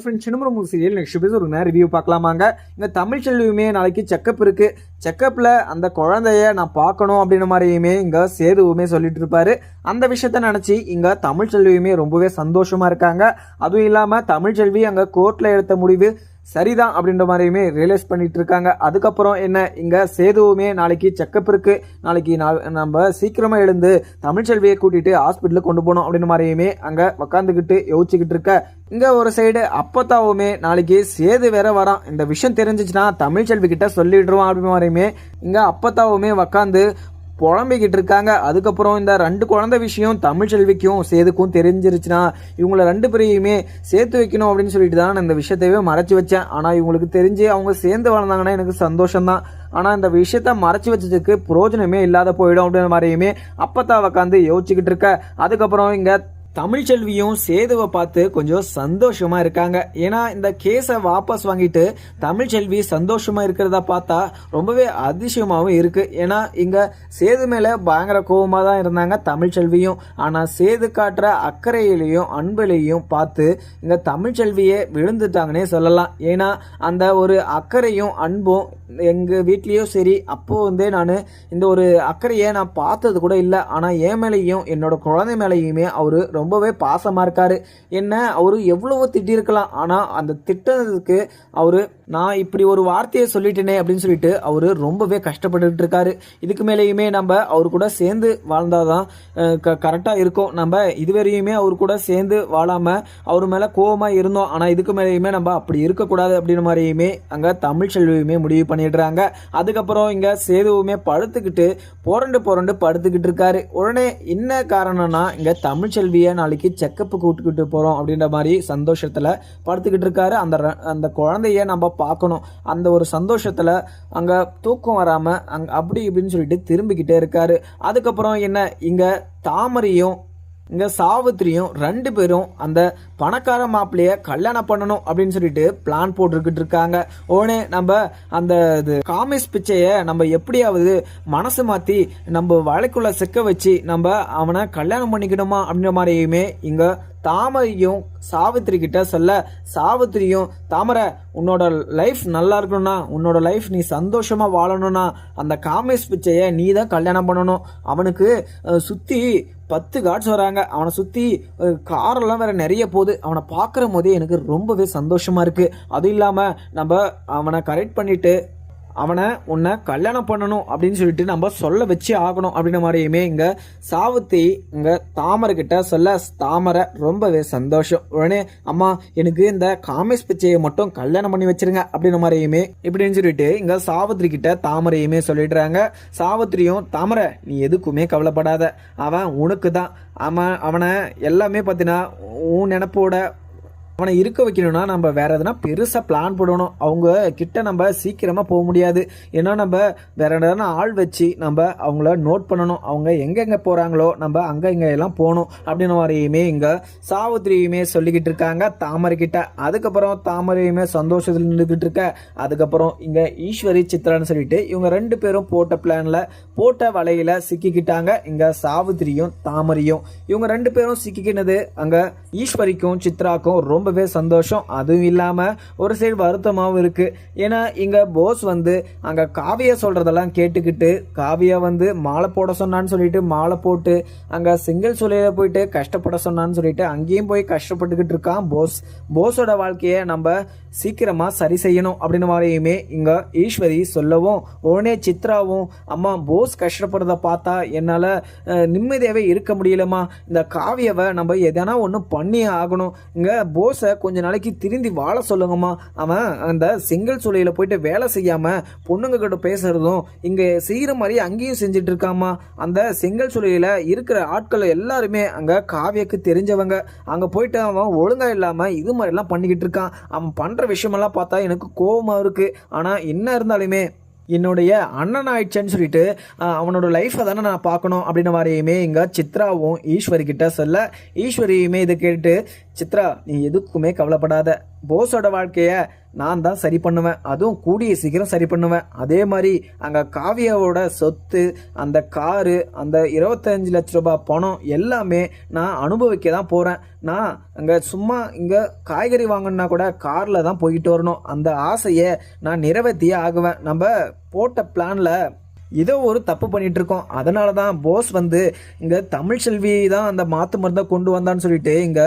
Friends சின்னமும் serial next episode ஒரு நேரம் review பார்க்கலாமாங்க. இங்கே தமிழ் செல்வியுமே நாளைக்கு செக்கப் இருக்கு. செக்கப்பில் அந்த குழந்தைய நான் பார்க்கணும் அப்படின்ற மாதிரியுமே இங்கே சேதுவுமே சொல்லிட்டு இருப்பாரு. அந்த விஷயத்த நினச்சி இங்கே தமிழ் செல்வியுமே ரொம்பவே சந்தோஷமா இருக்காங்க. அதுவும் இல்லாமல் தமிழ் செல்வி அங்கே கோர்ட்டில் எடுத்த முடிவு சரிதான் அப்படின்ற மாதிரியுமே ரியலைஸ் பண்ணிட்டு இருக்காங்க. அதுக்கப்புறம் என்ன, இங்கே சேதுவுமே நாளைக்கு செக்கப் இருக்கு, நாளைக்கு நம்ம சீக்கிரமா எழுந்து தமிழ்ச்செல்வியை கூட்டிட்டு ஹாஸ்பிட்டலுக்கு கொண்டு போகணும் அப்படின்ற மாதிரியுமே அங்கே உக்காந்துக்கிட்டு யோசிச்சுக்கிட்டு இருக்க. இங்கே ஒரு சைடு அப்பத்தாவுமே நாளைக்கு சேது வேற வரான், இந்த விஷயம் தெரிஞ்சிச்சுன்னா தமிழ்ச்செல்வி கிட்ட சொல்லிடுவான் அப்படின்னு மாதிரியுமே இங்கே அப்பத்தாவுமே உக்காந்து புலம்பிக்கிட்டு இருக்காங்க. அதுக்கப்புறம் இந்த 2 குழந்தை விஷயம் தமிழ்ச்செல்விக்கும் சேதுக்கும் தெரிஞ்சிருச்சுன்னா இவங்களை 2 பேரையுமே சேர்த்து வைக்கணும் அப்படின்னு சொல்லிட்டு தான் நான் இந்த விஷயத்தையே மறைச்சி வச்சேன். ஆனால் இவங்களுக்கு தெரிஞ்சு அவங்க சேர்ந்து வளர்ந்தாங்கன்னா எனக்கு சந்தோஷம்தான். ஆனால் இந்த விஷயத்த மறைச்சி வச்சதுக்கு பிரயோஜனமே இல்லாத போயிடும் அப்படின்ற மாதிரியுமே அப்பத்தான் உட்காந்து யோசிச்சுக்கிட்டு இருக்க. அதுக்கப்புறம் இங்கே தமிழ்ச்செல்வியும் சேதுவை பார்த்து கொஞ்சம் சந்தோஷமா இருக்காங்க. ஏன்னா இந்த கேஸை வாபஸ் வாங்கிட்டு தமிழ்ச்செல்வி சந்தோஷமா இருக்கிறதா பார்த்தா ரொம்பவே அதிசயமாகவும் இருக்கு. ஏன்னா இங்க சேது மேல பயங்கர கோபமா தான் இருந்தாங்க தமிழ்ச்செல்வியும். ஆனா சேது காட்டுற அக்கறையிலையும் அன்பிலையும் பார்த்து இங்க தமிழ்ச்செல்வியே விழுந்துட்டாங்கன்னே சொல்லலாம். ஏன்னா அந்த ஒரு அக்கறையும் அன்பும் எங்க வீட்லயும் சரி அப்போ நான் இந்த ஒரு அக்கறையை நான் பார்த்தது கூட இல்லை. ஆனா என் மேலேயும் என்னோட குழந்தை மேலேயுமே அவரு ரொம்பவே பாசமா இருக்காரு. என்ன அவரு எவ்வளவோ திட்டிருக்கலாம், ஆனா அந்த திட்டத்துக்கு அவரு நான் இப்படி ஒரு வார்த்தையை சொல்லிட்டேனே அப்படின்னு சொல்லிட்டு அவரு ரொம்பவே கஷ்டப்பட்டு இருக்காரு. இதுக்கு மேலேயுமே நம்ம அவரு கூட சேர்ந்து வாழ்ந்தாதான் கரெக்டா இருக்கும். நம்ம இதுவரையுமே அவரு கூட சேர்ந்து வாழாம அவரு மேல கோபமா இருந்தோம். ஆனா இதுக்கு மேலேயுமே நம்ம அப்படி இருக்கக்கூடாது அப்படின்னு மாதிரியுமே அங்க தமிழ்ச்செல்வியுமே முடிவு பண்ணிடுறாங்க. அதுக்கப்புறம் இங்க சேதுவுமே படுத்துக்கிட்டு புரண்டு படுத்துக்கிட்டு இருக்காரு. உடனே என்ன காரணம்னா இங்க தமிழ்ச்செல்வியை நாளைக்கு செக்கப்பு கூட்டுக்கிட்டு போறோம் அப்படின்ற மாதிரி சந்தோஷத்துல படுத்துக்கிட்டு இருக்காரு. அந்த குழந்தைய நம்ம பார்க்கணும், அந்த ஒரு சந்தோஷத்துல அங்க தூக்கம் வராம அப்படி இப்படின்னு சொல்லிட்டு திரும்பிக்கிட்டே இருக்காரு. அதுக்கப்புறம் என்ன, இங்க தாமரையும் இங்க சாவித்திரியும் 2 பேரும் அந்த பணக்கார மாப்பிள்ளைய கல்யாணம் பண்ணணும் அப்படின்னு சொல்லிட்டு பிளான் போட்டுக்கிட்டு இருக்காங்க. உடனே நம்ம அந்த காமிஸ் பிச்சைய நம்ம எப்படியாவது மனசு மாத்தி நம்ம வலைக்குள்ள சிக்க வச்சு நம்ம அவனை கல்யாணம் பண்ணிக்கணுமா அப்படின்ற மாதிரியுமே இங்க தாமரையும் சாவித்திரி கிட்ட சொல்ல, சாவித்திரியும் தாமரை உன்னோட லைஃப் நல்லா இருக்கணும்னா, உன்னோட லைஃப் நீ சந்தோஷமா வாழணும்னா அந்த காமேஷ் பிச்சையை நீ தான் கல்யாணம் பண்ணணும். அவனுக்கு சுத்தி 10 காட்ஸ் வராங்க, அவனை சுத்தி காரெல்லாம் வேற நிறைய போகுது. அவனை பார்க்குற போதே எனக்கு ரொம்பவே சந்தோஷமா இருக்கு. அதுவும் இல்லாம நம்ம அவனை கரெக்ட் பண்ணிட்டு அவனை உன்னை கல்யாணம் பண்ணணும் அப்படின்னு சொல்லிட்டு நம்ம சொல்ல வச்சு ஆகணும் அப்படின்ற மாதிரியுமே இங்க சாவித்திரி இங்க தாமரை கிட்ட சொல்ல, தாமரை ரொம்பவே சந்தோஷம். உடனே அம்மா எனக்கு இந்த காமேஷ் பிச்சையை மட்டும் கல்யாணம் பண்ணி வச்சிருங்க அப்படின்ற மாதிரியுமே இப்படின்னு சொல்லிட்டு இங்க சாவித்திரி கிட்ட தாமரையுமே சொல்லிடுறாங்க. சாவித்திரியும், தாமரை நீ எதுக்குமே கவலைப்படாத, அவன் உனக்கு தான், அவனை எல்லாமே பார்த்தீங்கன்னா உன் நினைப்போட அவனை இருக்க வைக்கணும்னா நம்ம வேற எதனா பெருசாக பிளான் போடணும். அவங்க கிட்ட நம்ம சீக்கிரமாக போக முடியாது. ஏன்னா நம்ம வேற எதனா ஆள் வச்சு நம்ம அவங்கள நோட் பண்ணணும். அவங்க எங்கெங்கே போகிறாங்களோ நம்ம அங்கே இங்கே எல்லாம் போகணும் அப்படின்னு மாதிரியுமே இங்கே சாவித்திரியுமே சொல்லிக்கிட்டு இருக்காங்க தாமரை கிட்ட. அதுக்கப்புறம் தாமரையுமே சந்தோஷத்தில் நின்றுக்கிட்டு இருக்க. அதுக்கப்புறம் இங்கே ஈஸ்வரி சித்ரான்னு சொல்லிட்டு இவங்க 2 பேரும் போட்ட பிளானில் போட்ட வலையில சிக்கிக்கிட்டாங்க. இங்கே சாவித்திரியும் தாமரையும் இவங்க 2 பேரும் சிக்கிக்கினது அங்கே ஈஸ்வரிக்கும் சித்ராக்கும் ரொம்பவே சந்தோஷம். அதுவும் இல்லாம ஒரு சைடு வருத்தமாகவும் இருக்கு. ஏன்னா இங்க போஸ் அங்க காவியா சொல்றதெல்லாம் கேட்டுக்கிட்டு காவியா மாலை போட சொன்னான்னு சொல்லிட்டு மாலை போட்டு அங்க சிங்கிள் சூளையில போயிட்டு கஷ்டப்பட சொன்னான்னு சொல்லிட்டு அங்கேயும் போய் கஷ்டப்பட்டுக்கிட்டு இருக்கான் போஸ். போஸோட வாழ்க்கையை நம்ம சீக்கிரமா சரி செய்யணும் அப்படின்னு மாதிரியுமே இங்க ஈஸ்வரி சொல்லவும், உடனே சித்ராவும், அம்மா போஸ் கஷ்டப்படுறத பார்த்தா என்னால நிம்மதியாவே இருக்க முடியலமா, இந்த காவியாவை நம்ம எதனா ஒன்று பண்ணி ஆகணும், இங்க போஸை கொஞ்ச நாளைக்கு திருந்தி வாழ சொல்லுங்கம்மா, அவன் அந்த சிங்கிள் சூளையில போயிட்டு வேலை செய்யாம பொண்ணுங்க கிட்ட பேசுறதும் இங்க செய்யற மாதிரி அங்கேயும் செஞ்சுட்டு இருக்காமா. அந்த சிங்கிள் சூளையில இருக்கிற ஆட்கள் எல்லாருமே அங்க காவியக்கு தெரிஞ்சவங்க. அங்க போயிட்டு அவன் ஒழுங்கா இல்லாம இது மாதிரி எல்லாம் பண்ணிக்கிட்டு இருக்கான். அவன் பண்ற விஷயமெல்லாம் பார்த்தா எனக்கு கோபமா இருக்கு. ஆனா என்ன இருந்தாலுமே என்னுடைய அண்ணன் ஆயிடுச்சேன்னு சொல்லிட்டு அவனோட லைஃப்பை தானே நான் பார்க்கணும் அப்படின்ற மாதிரியுமே இங்கே சித்ராவும் ஈஸ்வரி கிட்ட சொல்ல, ஈஸ்வரியுமே இதை கேட்டு சித்ரா நீ எதுக்குமே கவலைப்படாத, போஸோட வாழ்க்கையை நான் தான் சரி பண்ணுவேன், அதுவும் கூடிய சீக்கிரம் சரி பண்ணுவேன். அதே மாதிரி அங்கே காவியாவோட சொத்து, அந்த காரு, அந்த 25 லட்ச ரூபாய் பணம் எல்லாமே நான் அனுபவிக்க தான் போகிறேன். நான் அங்கே சும்மா இங்கே காய்கறி வாங்கணுன்னா கூட காரில் தான் போய்கிட்டு வரணும். அந்த ஆசையை நான் நிறைவேற்றியே ஆகுவேன். நம்ம போட்ட பிளானில் ஏதோ ஒரு தப்பு பண்ணிட்டு இருக்கோம். அதனால தான் போஸ் வந்து இங்கே தமிழ்செல்வி தான் அந்த மாற்று மருந்தை கொண்டு வந்தான்னு சொல்லிட்டு இங்கே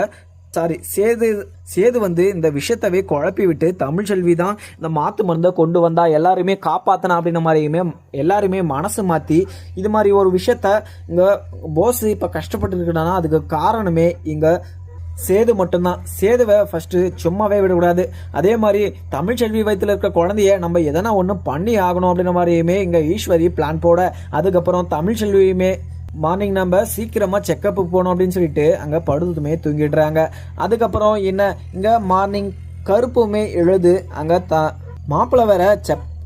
சேது வந்து இந்த விஷயத்தவே குழப்பி விட்டு தமிழ்செல்வி தான் இந்த மாற்று மருந்தை கொண்டு வந்தா எல்லாருமே காப்பாற்றினா அப்படின்ற மாதிரியுமே எல்லாருமே மனசு மாற்றி இது மாதிரி ஒரு விஷயத்த இங்கே போஸ் இப்போ கஷ்டப்பட்டு இருக்கிறான்னா அதுக்கு காரணமே இங்கே சேது மட்டும்தான். சேதுவை ஃபஸ்ட்டு சும்மாவே விடக்கூடாது. அதே மாதிரி தமிழ்செல்வி வயிற்றில் இருக்க குழந்தைய நம்ம எதனா ஒன்று பண்ணி ஆகணும் அப்படின்ற மாதிரியுமே இங்கே ஈஸ்வரி பிளான் போட, அதுக்கப்புறம் தமிழ்செல்வியுமே மார்னிங் நம்ம சீக்கிரமாக செக்கப்பு போகணும் அப்படின்னு சொல்லிட்டு அங்கே படுத்துமே தூங்கிடுறாங்க. அதுக்கப்புறம் என்ன இங்கே மார்னிங் கருப்புமே எழுது அங்கே மாப்பிள்ளை வேற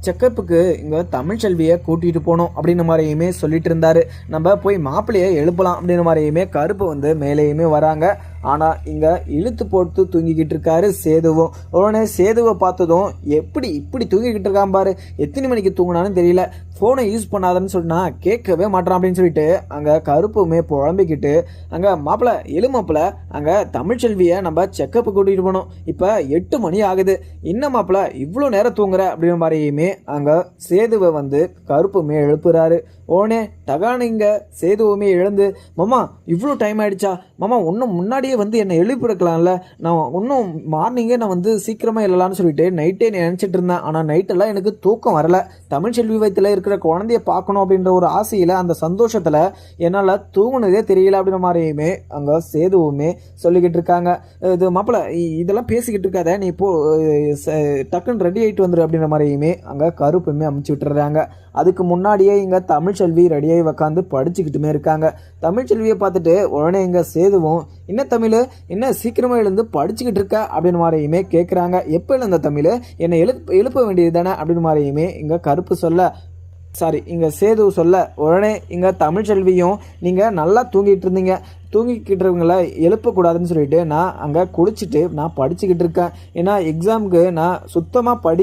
செக்கப்புக்கு இங்கே தமிழ்செல்வியை கூட்டிகிட்டு போகணும் அப்படின்ற மாதிரியுமே சொல்லிட்டு இருந்தாரு. நம்ம போய் மாப்பிள்ளையை எழுப்பலாம் அப்படின்ற மாதிரியுமே கருப்பு வந்து மேலேயுமே வராங்க. ஆனால் இங்கே இழுத்து போட்டு தூங்கிக்கிட்டு இருக்காரு சேதுவும். உடனே சேதுவை பார்த்ததும் இப்படி தூங்கிக்கிட்டு இருக்கான் பாரு, எத்தனை மணிக்கு தூங்கினான்னு தெரியல, ஃபோனை யூஸ் பண்ணாதன்னு சொன்னா கேட்கவே மாட்டான் அப்படின்னு சொல்லிட்டு அங்கே கருப்புமே புழம்பிக்கிட்டு அங்கே மாப்பிள்ளை அங்கே தமிழ்செல்வியை நம்ம செக்கப்பு கூட்டிகிட்டு போனோம், இப்போ 8 மணி ஆகுது, இன்னும் மாப்பிள்ளை இவ்வளோ நேரம் தூங்குற அப்படின்ற மாதிரியுமே அங்கே சேதுவை வந்து கருப்புமே எழுப்புறாரு. உடனே டகான இங்கே சேதுவுமே எழுந்து, மாமா இவ்வளோ டைம் ஆயிடுச்சா மாமா, இன்னும் முன்னாடியே வந்து என்னை எழுப்பிருக்கலாம்ல, நான் இன்னும் மார்னிங்கே நான் வந்து சீக்கிரமாக இல்லலான்னு சொல்லிட்டு நைட்டே நினச்சிட்டு இருந்தேன். ஆனால் நைட்டெல்லாம் எனக்கு தூக்கம் வரல, தமிழ்செல்வி வயிற்றில் இருக்கிற குழந்தைய பார்க்கணும் அப்படின்ற ஒரு ஆசையில் அந்த சந்தோஷத்தில் என்னால் தூங்குனதே தெரியல அப்படின்ற மாதிரியுமே அங்கே சேதுவுமே சொல்லிக்கிட்டு இருக்காங்க. இது மாப்பிள்ளை இதெல்லாம் பேசிக்கிட்டு இருக்காத, நீ இப்போ டக்குன்னு ரெடி ஆகிட்டு வந்துரு அப்படின்ற மாதிரியுமே அங்கே கருப்புமே அமுச்சு விட்டுறாங்க. அதுக்கு முன்னாடியே இங்கே தமிழ்செல்வி ரெடியாகி உக்காந்து படிச்சுக்கிட்டுமே இருக்காங்க. தமிழ்செல்வியை பார்த்துட்டு உடனே இங்கே சேதுவும், என்ன தமிழ் என்ன சீக்கிரமாக எழுந்து படிச்சுக்கிட்டு இருக்க அப்படின்னு மாதிரியுமே கேட்குறாங்க. எப்போ எழுந்த தமிழ், என்னை எழுப்ப வேண்டியது தானே அப்படின்னு மாதிரியுமே இங்கே கருப்பு சொல்ல, இங்கே சேது சொல்ல, உடனே இங்கே தமிழ்செல்வியும் நீங்கள் நல்லா தூங்கிக்கிட்டுருவங்கள எழுப்பக்கூடாதுன்னு சொல்லிட்டு நான் அங்கே குளிச்சுட்டு நான் படிச்சுக்கிட்டு இருக்கேன். ஏன்னா எக்ஸாமுக்கு நான் சுத்தமாக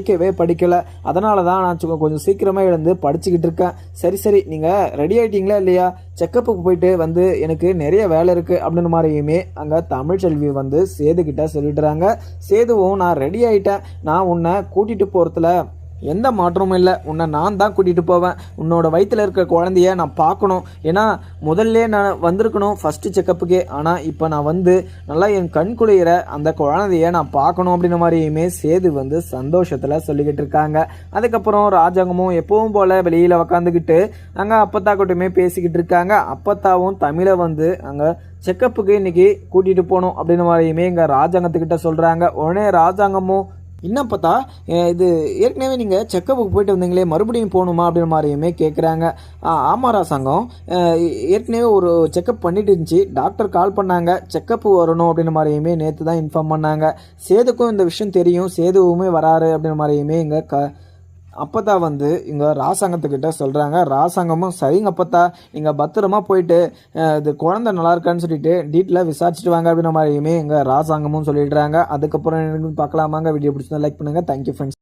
படிக்கலை, அதனால தான் நான் கொஞ்சம் சீக்கிரமாக எழுந்து படிச்சுக்கிட்டு இருக்கேன். சரி நீங்கள் ரெடி ஆகிட்டீங்களா இல்லையா, செக்கப்புக்கு போயிட்டு வந்து எனக்கு நிறைய வேலை இருக்குது அப்படின்னு மாதிரியுமே அங்கே தமிழ்செல்வி வந்து சேதுக்கிட்ட சொல்லிடுறாங்க. சேதுவும் நான் ரெடி ஆகிட்டேன், நான் உன்னை கூட்டிகிட்டு போகிறதுல எந்த மாற்றமும் இல்லை, உன்னை நான் தான் கூட்டிகிட்டு போவேன், உன்னோட வயிற்றில் இருக்க குழந்தைய நான் பார்க்கணும், ஏன்னா முதல்ல நான் வந்திருக்கணும் ஃபஸ்ட்டு செக்கப்புக்கே, ஆனால் இப்போ நான் வந்து நல்லா என் கண் குளிர அந்த குழந்தைய நான் பார்க்கணும் அப்படின்ற மாதிரியுமே சேது வந்து சந்தோஷத்தில் சொல்லிக்கிட்டு இருக்காங்க. அதுக்கப்புறம் ராஜாங்கமும் எப்பவும் போல் வெளியில் உக்காந்துக்கிட்டு அங்கே அப்பத்தா கூட்டமே பேசிக்கிட்டு இருக்காங்க. அப்பத்தாவும் தமிழை வந்து அங்கே செக்கப்புக்கு இன்றைக்கி கூட்டிகிட்டு போகணும் அப்படின்ற மாதிரியுமே இங்கே ராஜாங்கத்துக்கிட்ட சொல்கிறாங்க. உடனே ராஜாங்கமும், இன்னும் பார்த்தா இது ஏற்கனவே நீங்கள் செக்கப்புக்கு போயிட்டு வந்தீங்களே மறுபடியும் போகணுமா அப்படின்ற மாதிரியுமே கேட்குறாங்க. ஆமாம் ராசாங்கம், ஏற்கனவே ஒரு செக்கப் பண்ணிட்டு இருந்துச்சு, டாக்டர் கால் பண்ணாங்க, செக்கப்பு வரணும் அப்படின்ற மாதிரியுமே நேற்று தான் இன்ஃபார்ம் பண்ணாங்க. சேதுக்கும் இந்த விஷயம் தெரியும், சேதுவுமே வராரு அப்படின்ற மாதிரியுமே இங்கே அப்பத்தா வந்து இங்கே ராசாங்கத்துக்கிட்ட சொல்கிறாங்க. ராசாங்கமும் சரிங்க அப்பத்தா, நீங்கள் பத்திரமா போயிட்டு இது குழந்தை நல்லா இருக்கான்னு சொல்லிட்டு டீட்டெயிலாக விசாரிச்சுட்டு வாங்க அப்படின்ற மாதிரியுமே இங்கே ராசாங்கமும் சொல்லிடுறாங்க. அதுக்கப்புறம் எனக்கு பார்க்கலாமாங்க. வீடியோ பிடிச்சிருந்தா லைக் பண்ணுங்கள். Thank you friends.